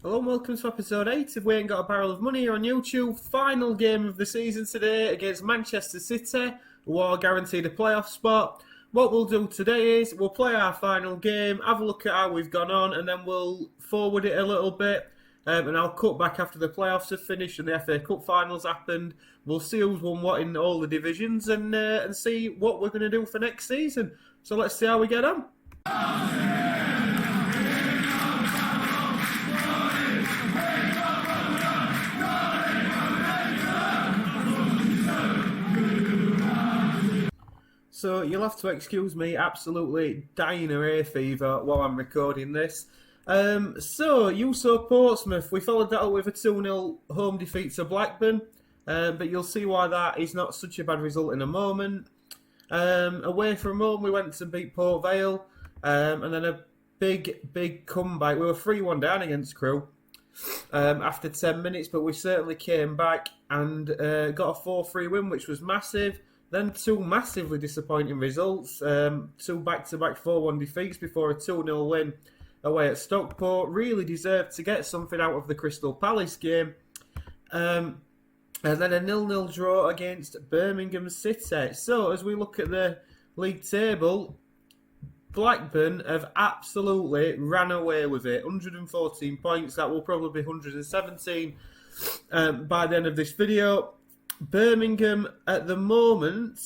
Hello and welcome to episode 8 of We Ain't Got a Barrel of Money here on YouTube. Final game of the season today against Manchester City, who are guaranteed a playoff spot. What we'll do today is we'll play our final game, have a look at how we've gone on, and then we'll forward it a little bit. And I'll cut back after the playoffs have finished and the FA Cup finals happened. We'll see who's won what in all the divisions and see what we're going to do for next season. So let's see how we get on. So you'll have to excuse me absolutely dying of hay fever while I'm recording this. So you saw Portsmouth. We followed that up with a 2-0 home defeat to Blackburn. But you'll see why that is not such a bad result in a moment. Away from home, we went to beat Port Vale. And then a big comeback. We were 3-1 down against Crewe after 10 minutes, but we certainly came back and got a 4-3 win, which was massive. Then two massively disappointing results, two back-to-back 4-1 defeats before a 2-0 win away at Stockport. Really deserved to get something out of the Crystal Palace game. And then a 0-0 draw against Birmingham City. So as we look at the league table, Blackburn have absolutely ran away with it. 114 points, that will probably be 117 by the end of this video. Birmingham at the moment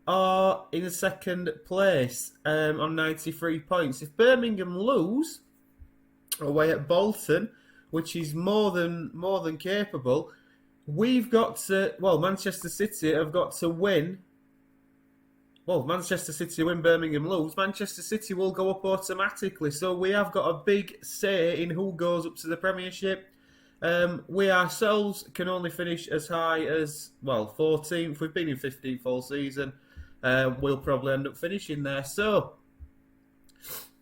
are in second place on 93 points. If Birmingham lose away at Bolton, which is more than capable, we've got to, Manchester City have got to win. Well, Manchester City win, Birmingham lose, Manchester City will go up automatically. So we have got a big say in who goes up to the Premiership. We ourselves can only finish as high as, 14th. We've been in 15th all season. We'll probably end up finishing there. So,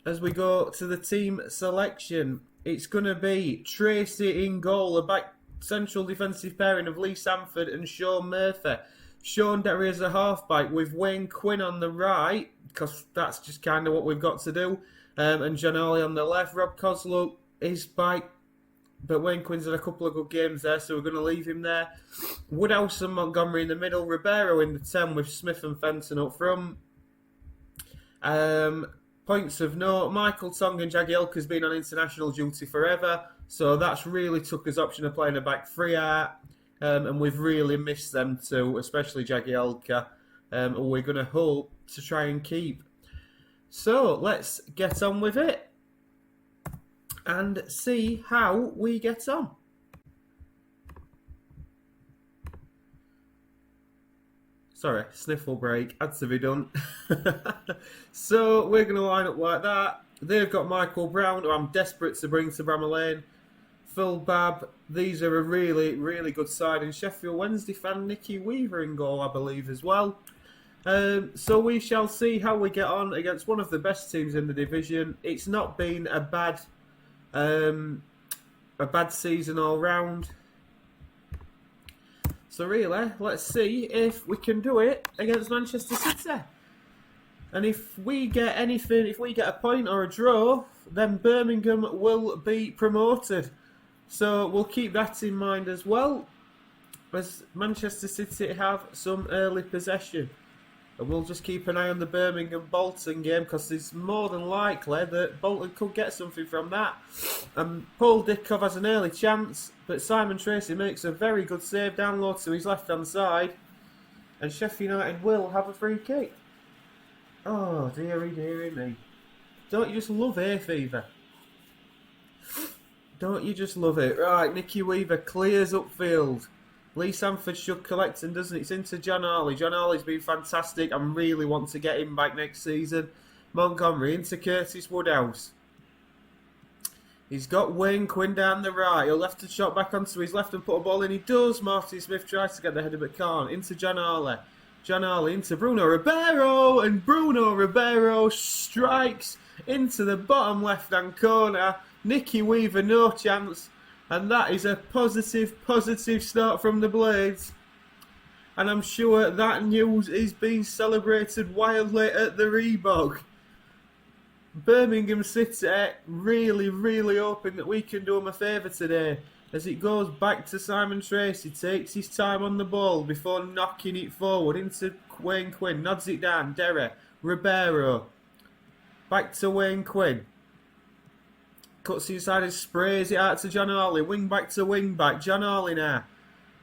as we go to the team selection, it's going to be Tracy in goal, a back central defensive pairing of Lee Sanford and Sean Murphy. Sean Derry as a halfback with Wayne Quinn on the right, because that's just kind of what we've got to do. And John Hawley on the left. Rob Coslow is back. But Wayne Quinn's had a couple of good games there, so we're going to leave him there. Woodhouse and Montgomery in the middle. Ribeiro in the 10 with Smith and Fenton up front. Points of note, Michael Tong and Jagielka's been on international duty forever, so that's really took his option of playing a back three out, and we've really missed them too, especially Jagielka, and we're going to hope to try and keep. So let's get on with it and see how we get on. Sorry, sniffle break, had to be done. So we're going to line up like that. They've got Michael Brown, who I'm desperate to bring to Bramall Lane. Phil Babb, these are a really, really good side. And Sheffield Wednesday fan Nicky Weaver in goal, I believe, as well. So we shall see how we get on against one of the best teams in the division. It's not been a bad season all round. So really, let's see if we can do it against Manchester City. And if we get anything, if we get a point or a draw, then Birmingham will be promoted. So we'll keep that in mind as well, as Manchester City have some early possession. And we'll just keep an eye on the Birmingham-Bolton game, because it's more than likely that Bolton could get something from that. Paul Dickov has an early chance, but Simon Tracy makes a very good save down low to his left-hand side. And Sheffield United will have a free kick. Oh, dearie me. Don't you just love hay fever? Don't you just love it? Right, Nicky Weaver clears upfield. Lee Sanford should collect and doesn't. It's into John Hawley. John Hawley's been fantastic. I really want to get him back next season. Montgomery into Curtis Woodhouse. He's got Wayne Quinn down the right. He'll left a shot back onto his left and put a ball in. He does. Martin Smith tries to get the header but can't. Into John Hawley. John Hawley into Bruno Ribeiro. And Bruno Ribeiro strikes into the bottom left-hand corner. Nicky Weaver, no chance. And that is a positive start from the Blades. And I'm sure that news is being celebrated wildly at the Reebok. Birmingham City really, really hoping that we can do them a favour today. As it goes back to Simon Tracy, takes his time on the ball before knocking it forward into Wayne Quinn, nods it down, Derry, Ribeiro, back to Wayne Quinn, cuts inside and sprays it out to John Hawley, wing back to wing back, John Hawley now,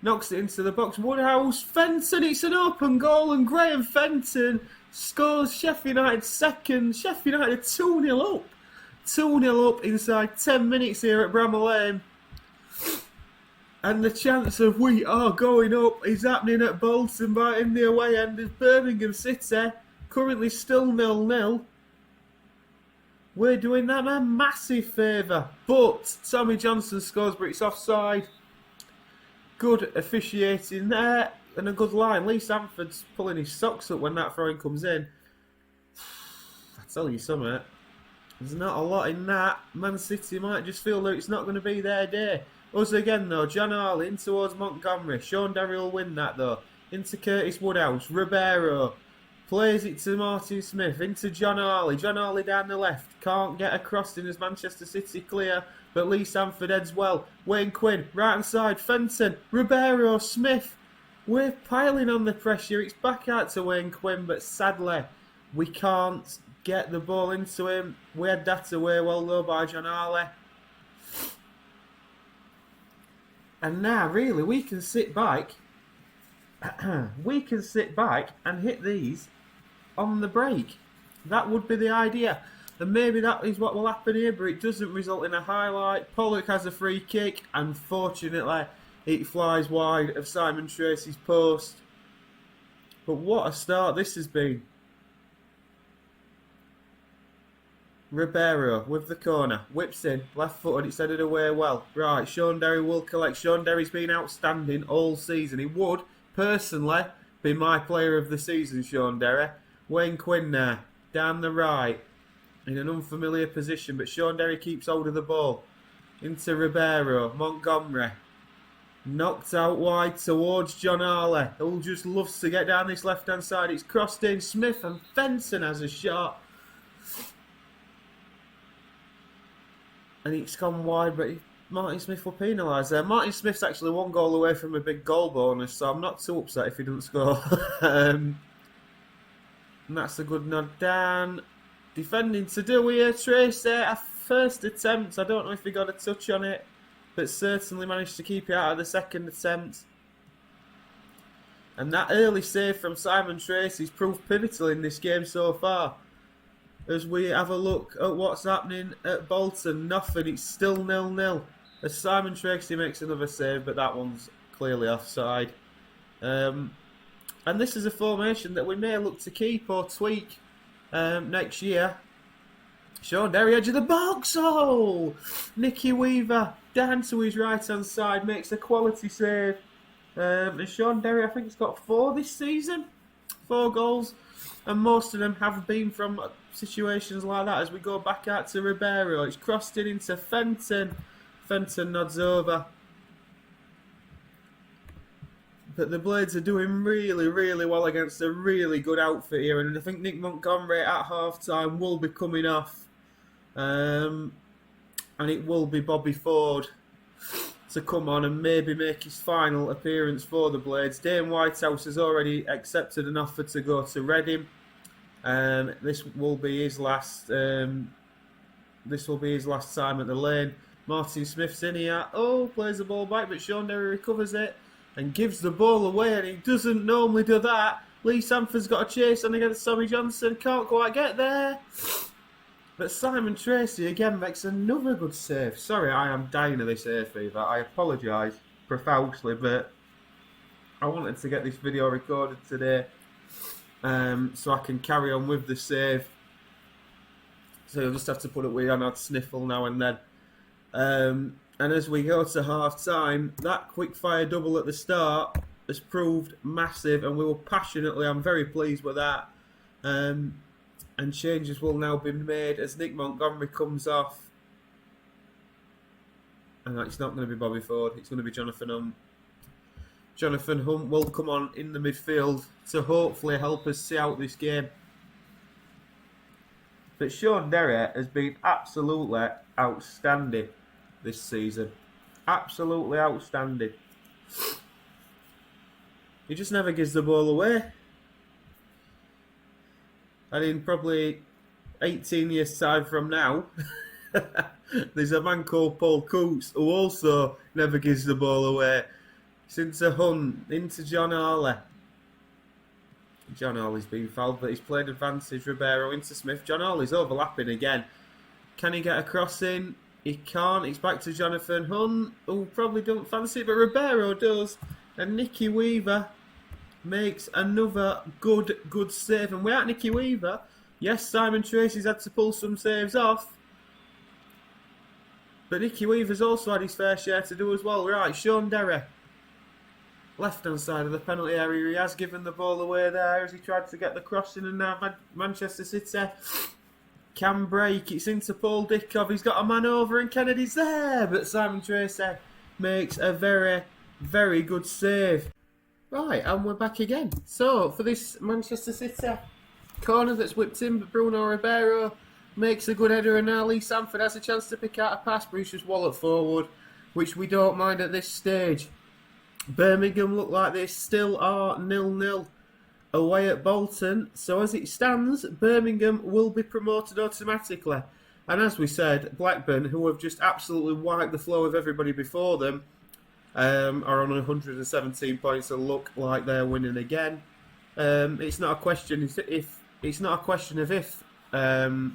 knocks it into the box, Woodhouse, Fenton, it's an open goal and Graham Fenton scores Sheffield United second. Sheffield United 2-0 up. 2-0 up inside 10 minutes here at Bramall Lane. And the chance of we are going up is happening at Bolton in the away end as Birmingham City, currently still 0-0. We're doing them a massive favour. But Tommy Johnson scores, but it's offside. Good officiating there. And a good line. Lee Sanford's pulling his socks up when that throw-in comes in. I tell you something. There's not a lot in that. Man City might just feel that it's not going to be their day. Us again though. John Hawley in towards Montgomery. Sean Derry will win that though. Into Curtis Woodhouse. Ribeiro. Plays it to Martin Smith. Into John Hawley. John Hawley down the left. Can't get across in as Manchester City clear. But Lee Sanford heads well. Wayne Quinn. Right hand side. Fenton. Ribeiro. Smith. We're piling on the pressure. It's back out to Wayne Quinn, but sadly, we can't get the ball into him. We had that away well though by John Hawley. And now, really, we can sit back. We can sit back and hit these on the break. That would be the idea. And maybe that is what will happen here, but it doesn't result in a highlight. Pollock has a free kick. Unfortunately, it flies wide of Simon Tracy's post. But what a start this has been. Ribeiro with the corner. Whips in. Left footed. It's headed away well. Right, Sean Derry will collect. Sean Derry's been outstanding all season. He would, personally, be my player of the season, Sean Derry. Wayne Quinn there. Down the right. In an unfamiliar position. But Sean Derry keeps hold of the ball. Into Ribeiro. Montgomery. Knocked out wide towards John Hawley, who just loves to get down this left-hand side. It's crossed in. Smith and Fenton has a shot. And it's gone wide, but Martin Smith will penalise there. Martin Smith's actually one goal away from a big goal bonus, so I'm not too upset if he doesn't score. And that's a good nod down. Defending to do here, Tracy. A first attempt. I don't know if he got a touch on it, but certainly managed to keep it out of the second attempt. And that early save from Simon Tracy's proved pivotal in this game so far. As we have a look at what's happening at Bolton, nothing, it's still 0-0. As Simon Tracy makes another save, but that one's clearly offside. And this is a formation that we may look to keep or tweak next year. Sean Derry, edge of the box. Oh! Nicky Weaver down to his right hand side, makes a quality save. And Sean Derry, I think, has got 4 this season. 4 goals. And most of them have been from situations like that. As we go back out to Ribeiro, it's crossed in into Fenton. Fenton nods over. But the Blades are doing really, really well against a really good outfit here. And I think Nick Montgomery at half-time will be coming off. And it will be Bobby Ford to come on and maybe make his final appearance for the Blades. Dane Whitehouse has already accepted an offer to go to Reading. This will be his last. This will be his last time at the Lane. Martin Smith's in here. Oh, plays the ball back, but Sean Derry recovers it and gives the ball away, and he doesn't normally do that. Lee Sanford's got a chase on against Tommy Johnson. Can't quite get there. But Simon Tracy again makes another good save. Sorry, I am dying of this hay fever. I apologise profusely, but I wanted to get this video recorded today so I can carry on with the save. So you'll just have to put it with an odd sniffle now and then. And as we go to half time, that quick fire double at the start has proved massive, and we were passionately, I'm very pleased with that. And changes will now be made as Nick Montgomery comes off. And it's not going to be Bobby Ford, it's going to be Jonathan Hunt. Jonathan Hunt will come on in the midfield to hopefully help us see out this game. But Sean Derry has been absolutely outstanding this season. Absolutely outstanding. He just never gives the ball away. And in probably 18 years' time from now, there's a man called Paul Coots who also never gives the ball away. Since a Hunt into John Hawley. John Hawley's been fouled, but he's played advantage. Ribeiro into Smith. John Hawley's overlapping again. Can he get a cross in? He can't. He's back to Jonathan Hunt, who probably don't fancy it, but Ribeiro does. And Nicky Weaver makes another good save. And without Nicky Weaver, yes, Simon Tracy's had to pull some saves off. But Nicky Weaver's also had his fair share to do as well. Right, Sean Derry. Left-hand side of the penalty area. He has given the ball away there as he tried to get the crossing. And now Manchester City can break. It's into Paul Dickov. He's got a man over and Kennedy's there. But Simon Tracy makes a very good save. Right, and we're back again. So, for this Manchester City corner that's whipped in, but Bruno Ribeiro makes a good header, and now Lee Sanford has a chance to pick out a pass. Bruce just wallop forward, which we don't mind at this stage. Birmingham look like they still are 0-0 away at Bolton. So as it stands, Birmingham will be promoted automatically. And as we said, Blackburn, who have just absolutely wiped the flow of everybody before them, are on 117 points and look like they're winning again. It's not a question if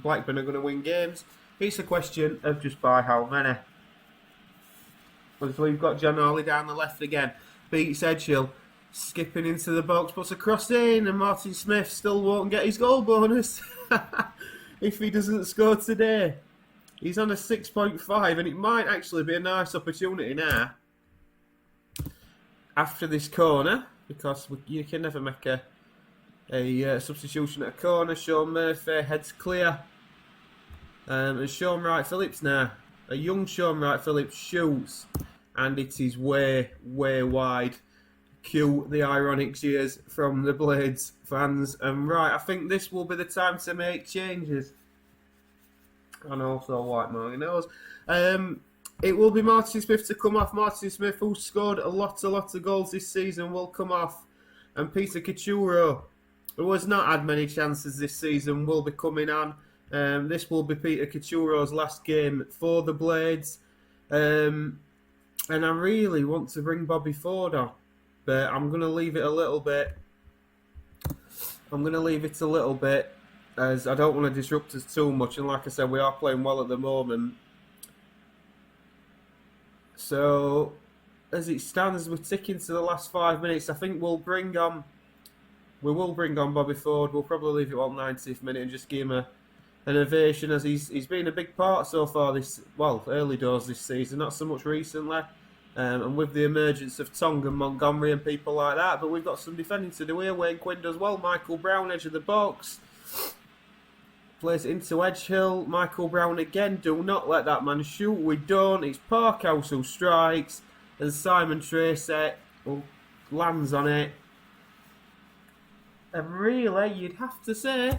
Blackburn are going to win games. It's a question of just by how many. So we've got John Hawley down the left again. Beats Edgehill. Skipping into the box. Puts a cross in. And Martin Smith still won't get his goal bonus. If he doesn't score today. He's on a 6.5. And it might actually be a nice opportunity now. After this corner. Because you can never make a substitution at a corner. Sean Murphy heads clear. And Sean Wright-Phillips now. A young Sean Wright-Phillips shoots, and it is way wide. Cue the ironic cheers from the Blades fans. And right, I think this will be the time to make changes. And also White Martinez. It will be Martin Smith to come off. Martin Smith, who scored a lot of goals this season, will come off. And Peter Cachuro, who has not had many chances this season, will be coming on. This will be Peter Cachuro's last game for the Blades. And I really want to bring Bobby Ford on. But I'm going to leave it a little bit. As I don't want to disrupt us too much. And like I said, we are playing well at the moment. So, as it stands, we're ticking to the last 5 minutes. I think we will bring on Bobby Ford. We'll probably leave it on 90th minute and just give him an ovation, as he's been a big part so far early doors this season, not so much recently, and with the emergence of Tong and Montgomery and people like that. But we've got some defending to do here. Wayne Quinn does well. Michael Brown, edge of the box, plays it into Edgehill. Michael Brown again. Do not let that man shoot. We don't. It's Parkhouse who strikes, and Simon Tracy who lands on it. And really, you'd have to say,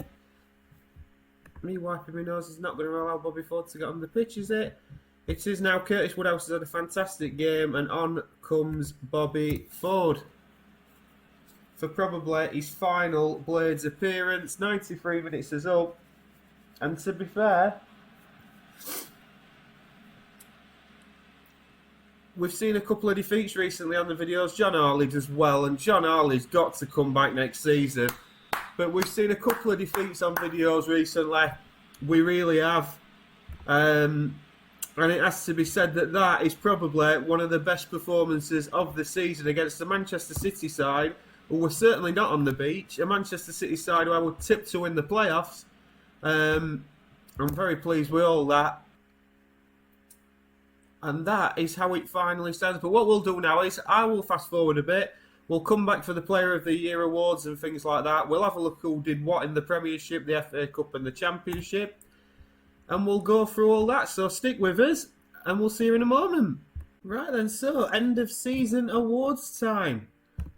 me wiping my nose is not going to allow Bobby Ford to get on the pitch, is it? It is now. Curtis Woodhouse has had a fantastic game, and on comes Bobby Ford for probably his final Blades appearance. 93 minutes is up, and to be fair, we've seen a couple of defeats recently on the videos. John Hawley does well, and John Hawley's got to come back next season. But we've seen a couple of defeats on videos recently. We really have. And it has to be said that is probably one of the best performances of the season against the Manchester City side, who were certainly not on the beach. A Manchester City side who I would tip to win the playoffs. I'm very pleased with all that. And that is how it finally stands. But what we'll do now is I will fast forward a bit. We'll come back for the Player of the Year awards and things like that. We'll have a look who did what in the Premiership, the FA Cup and the Championship. And we'll go through all that. So stick with us and we'll see you in a moment. Right then, so end of season awards time.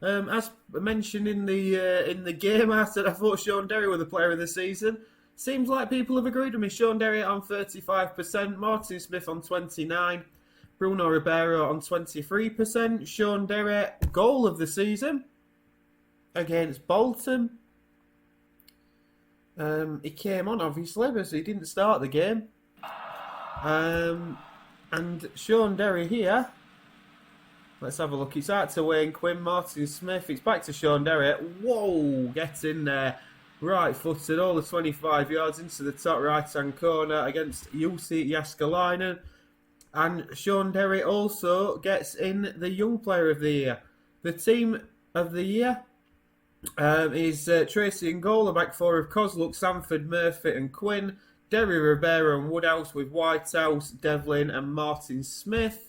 As mentioned in the game, I said I thought Sean Derry was the Player of the Season. Seems like people have agreed with me. Sean Derry on 35%, Martin Smith on 29%, Bruno Ribeiro on 23%. Sean Derry, goal of the season against Bolton. He came on, obviously, but he didn't start the game. And Sean Derry here. Let's have a look. It's out to Wayne Quinn, Martin Smith. It's back to Sean Derry. Whoa, get in there. Right footed, all the 25 yards into the top right-hand corner against Jussi Jääskeläinen. And Sean Derry also gets in the Young Player of the Year. The Team of the Year is Tracy in goal, the back four of Cosluk, Sanford, Murphy and Quinn. Derry, Ribeiro and Woodhouse with Whitehouse, Devlin and Martin Smith.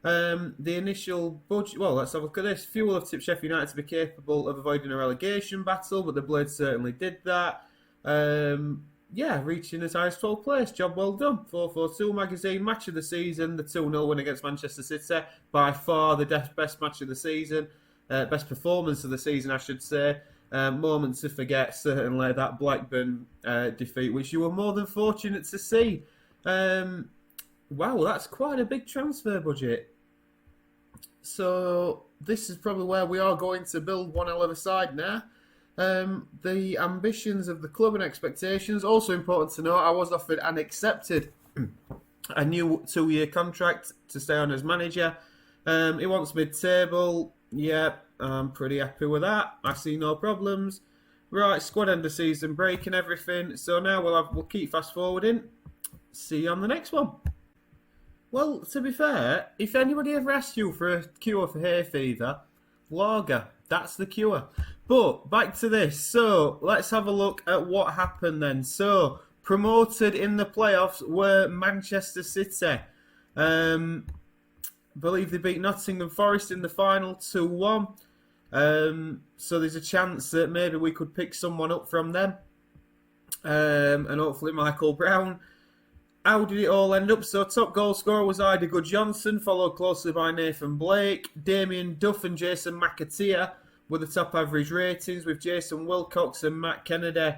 The initial budget, well, let's have a look at this. Few will have tipped Sheffield United to be capable of avoiding a relegation battle, but the Blades certainly did that. Reaching as high as 12th place. Job well done. 442 magazine, match of the season, the 2-0 win against Manchester City. By far the best match of the season. Best performance of the season, I should say. Moment to forget, certainly, that Blackburn defeat, which you were more than fortunate to see. Wow, that's quite a big transfer budget. So this is probably where we are going to build one hell of a side now. The ambitions of the club and expectations. Also important to note, I was offered and accepted a new 2-year contract to stay on as manager. He wants mid-table. Yeah, I'm pretty happy with that. I see no problems. Right, squad end of season break and everything. So now we'll keep fast forwarding. See you on the next one. Well, to be fair, if anybody ever asked you for a cure for hay fever, lager, that's the cure. But back to this. So let's have a look at what happened then. So promoted in the playoffs were Manchester City. Believe they beat Nottingham Forest in the final 2-1. So there's a chance that maybe we could pick someone up from them. And hopefully Michael Brown. How did it all end up? So top goal scorer was Ida Good-Johnson, followed closely by Nathan Blake. Damien Duff and Jason McAteer were the top average ratings, with Jason Wilcox and Matt Kennedy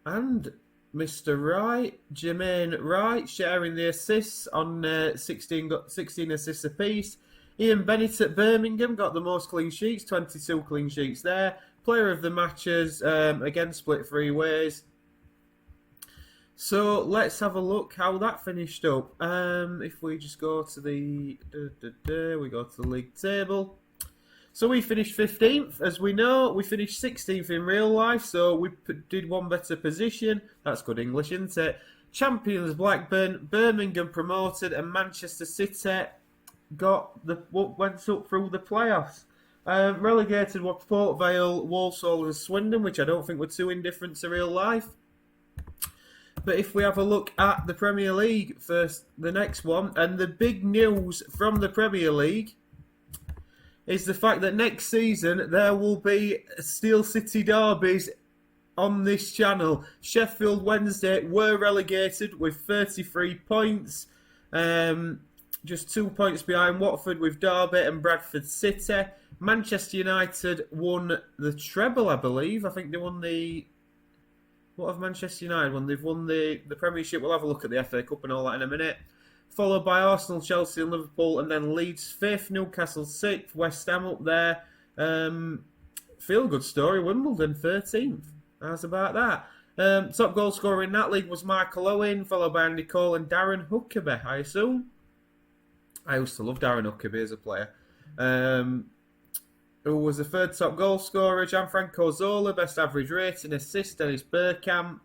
and Mr. Wright, Jermaine Wright, sharing the assists on 16 assists apiece. Ian Bennett at Birmingham got the most clean sheets, 22 clean sheets there. Player of the matches, again split 3 ways. So let's have a look how that finished up. If we just go to we go to the league table. So we finished 15th, as we know. We finished 16th in real life, so we did one better position. That's good English, isn't it? Champions Blackburn, Birmingham promoted, and Manchester City went up through the playoffs. Relegated were Port Vale, Walsall and Swindon, which I don't think were too indifferent to real life. But if we have a look at the Premier League first, the next one, and the big news from the Premier League is the fact that next season there will be Steel City derbies on this channel. Sheffield Wednesday were relegated with 33 points, just 2 points behind Watford with Derby and Bradford City. Manchester United won the treble, I believe. I think they won the... What have Manchester United won? They've won the Premiership. We'll have a look at the FA Cup and all that in a minute. Followed by Arsenal, Chelsea and Liverpool, and then Leeds 5th, Newcastle 6th, West Ham up there. Feel good story, Wimbledon 13th. How's about that? Top goal scorer in that league was Michael Owen, followed by Andy Cole and Darren Huckabee, I assume. I used to love Darren Huckabee as a player. Who was the third top goal scorer? Gianfranco Zola, best average rating, assist, Dennis Bergkamp,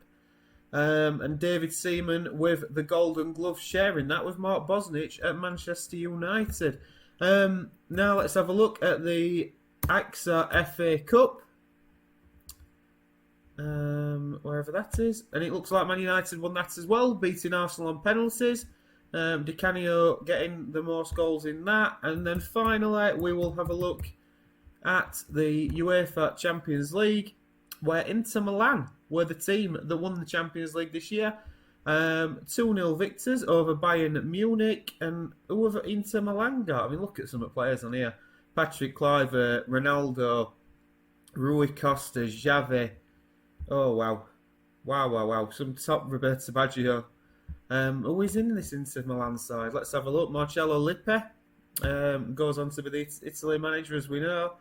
and David Seaman with the Golden Glove, sharing that with Mark Bosnich at Manchester United. Now let's have a look at the AXA FA Cup, wherever that is, and it looks like Man United won that as well, beating Arsenal on penalties. Di Canio getting the most goals in that, and then finally we will have a look at the UEFA Champions League, where Inter Milan were the team that won the Champions League this year. 2-0 victors over Bayern Munich. And who have Inter Milan got? I mean, look at some of the players on here. Patrick Kluivert, Ronaldo, Rui Costa, Xavi. Oh, wow. Wow, wow, wow. Some top Roberto Baggio. Who is in this Inter Milan side? Let's have a look. Marcello Lippi goes on to be the Italy manager, as we know.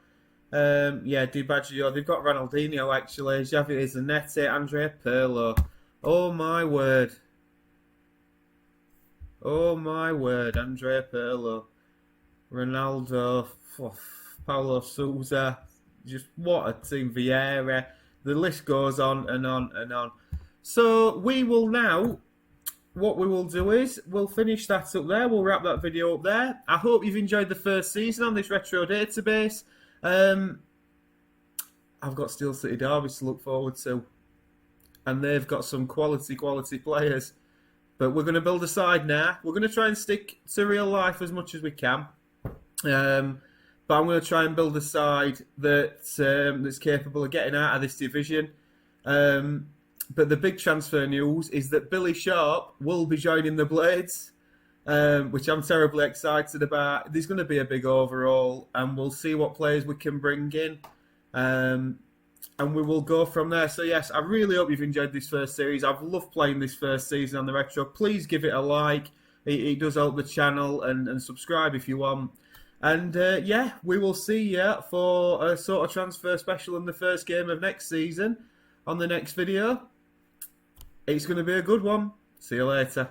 Yeah, Di Baggio. They've got Ronaldinho, actually. Javier Zanetti, Andrea Pirlo. Oh, my word. Oh, my word. Andrea Pirlo. Ronaldo. Paulo Sousa. Just what a team. Vieira. The list goes on and on and on. So we will now, what we will do is, we'll finish that up there. We'll wrap that video up there. I hope you've enjoyed the first season on this retro database. I've got Steel City Derby to look forward to. And they've got some quality players. But we're going to build a side now. We're going to try and stick to real life as much as we can. But I'm going to try and build a side that's capable of getting out of this division. But the big transfer news is that Billy Sharp will be joining the Blades, which I'm terribly excited about. There's going to be a big overhaul, and we'll see what players we can bring in. And we will go from there. So yes, I really hope you've enjoyed this first series. I've loved playing this first season on the Retro. Please give it a like. It does help the channel, and subscribe if you want. And yeah, we will see you for a sort of transfer special in the first game of next season on the next video. It's going to be a good one. See you later.